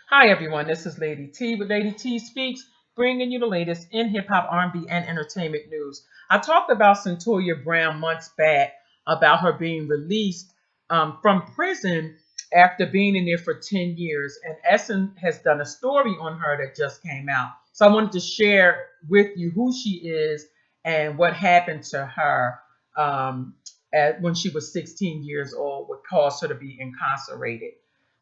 Hi everyone, this is Lady T with Lady T Speaks, bringing you the latest in hip hop, R&B, and entertainment news. I talked about Cyntoia Brown months back about her being released from prison after being in there for 10 years, and Essence has done a story on her that just came out. So I wanted to share with you who she is and what happened to her when she was 16 years old, what caused her to be incarcerated.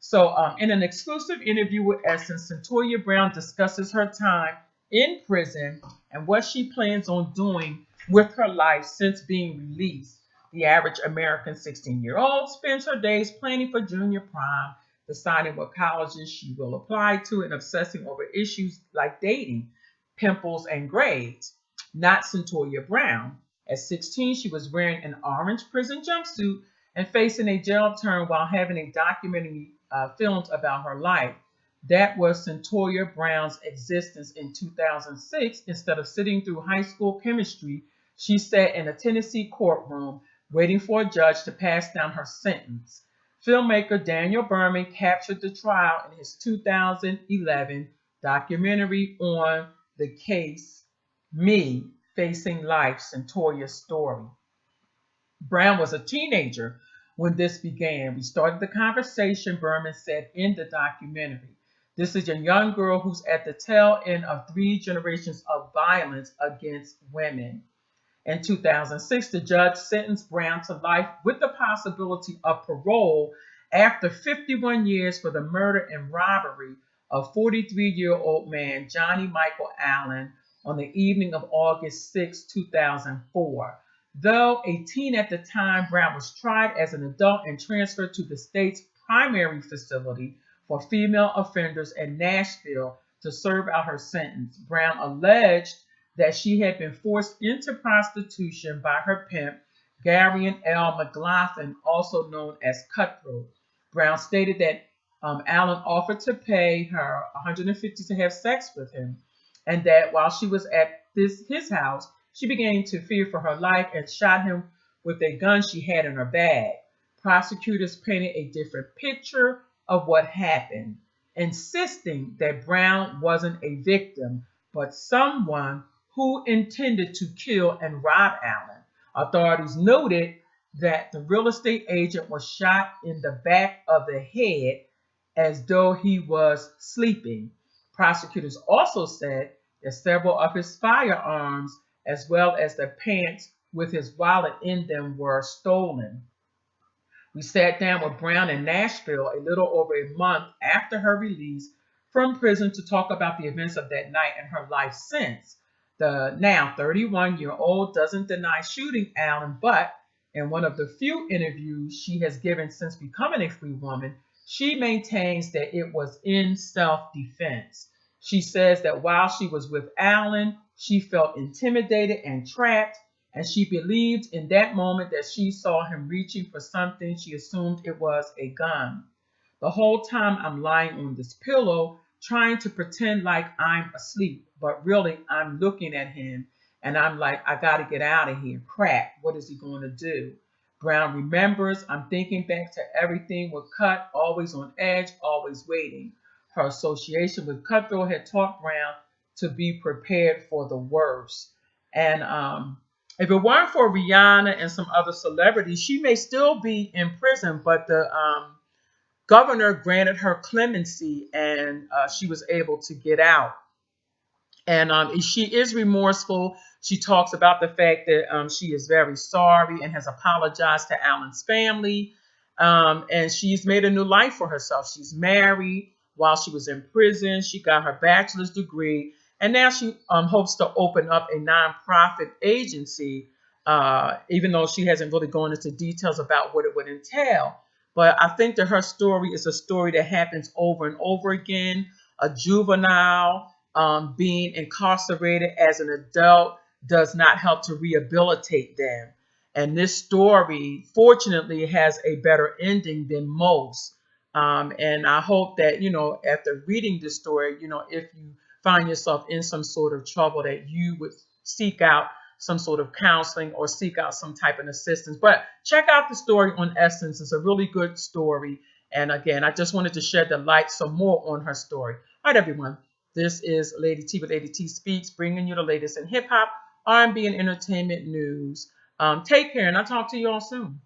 So, in an exclusive interview with Essence, Cyntoia Brown discusses her time in prison and what she plans on doing with her life since being released. The average American 16-year-old spends her days planning for junior prom, deciding what colleges she will apply to, and obsessing over issues like dating, pimples, and grades. Not Cyntoia Brown. At 16, she was wearing an orange prison jumpsuit and facing a jail term while having a documentary filmed about her life. That was Cyntoia Brown's existence in 2006. Instead of sitting through high school chemistry, she sat in a Tennessee courtroom waiting for a judge to pass down her sentence. Filmmaker Daniel Birman captured the trial in his 2011 documentary on the case Me Facing Life, Cyntoia's Story. Brown was a teenager when this began. We started the conversation, Berman said in the documentary. This is a young girl who's at the tail end of three generations of violence against women. In 2006, the judge sentenced Brown to life with the possibility of parole after 51 years for the murder and robbery of 43-year-old man Johnny Michael Allen on the evening of August 6, 2004. Though a teen at the time, Brown was tried as an adult and transferred to the state's primary facility for female offenders in Nashville to serve out her sentence. Brown alleged that she had been forced into prostitution by her pimp, Garion L. McLaughlin, also known as Cutthroat. Brown stated that Allen offered to pay her $150 to have sex with him, and that while she was at his house, she began to fear for her life and shot him with a gun she had in her bag. Prosecutors painted a different picture of what happened, insisting that Brown wasn't a victim, but someone who intended to kill and rob Allen. Authorities noted that the real estate agent was shot in the back of the head as though he was sleeping. Prosecutors also said that several of his firearms, as well as the pants with his wallet in them, were stolen. We sat down with Brown in Nashville a little over a month after her release from prison to talk about the events of that night and her life since. The now 31-year-old doesn't deny shooting Allen, but in one of the few interviews she has given since becoming a free woman, she maintains that it was in self defense. She says that while she was with Allen, she felt intimidated and trapped, and she believed in that moment that she saw him reaching for something she assumed it was a gun. The whole time I'm lying on this pillow, trying to pretend like I'm asleep, but really I'm looking at him and I'm like, I gotta get out of here. Crap, what is he going to do? Brown remembers, I'm thinking back to everything with Cut, always on edge, always waiting. Her association with Cutthroat had taught Brown to be prepared for the worst. And if it weren't for Rihanna and some other celebrities, she may still be in prison, but the governor granted her clemency and she was able to get out. And she is remorseful. She talks about the fact that she is very sorry and has apologized to Alan's family. And she's made a new life for herself. She's married while she was in prison. She got her bachelor's degree. And now she hopes to open up a nonprofit agency, even though she hasn't really gone into details about what it would entail. But I think that her story is a story that happens over and over again. A juvenile being incarcerated as an adult does not help to rehabilitate them. And this story, fortunately, has a better ending than most. And I hope that, after reading this story, if you find yourself in some sort of trouble, that you would seek out some sort of counseling or seek out some type of assistance. But check out the story on Essence. It's a really good story. And again, I just wanted to shed the light some more on her story. All right, everyone. This is Lady T with Lady T Speaks, bringing you the latest in hip hop, R&B, and entertainment news. Take care, and I'll talk to you all soon.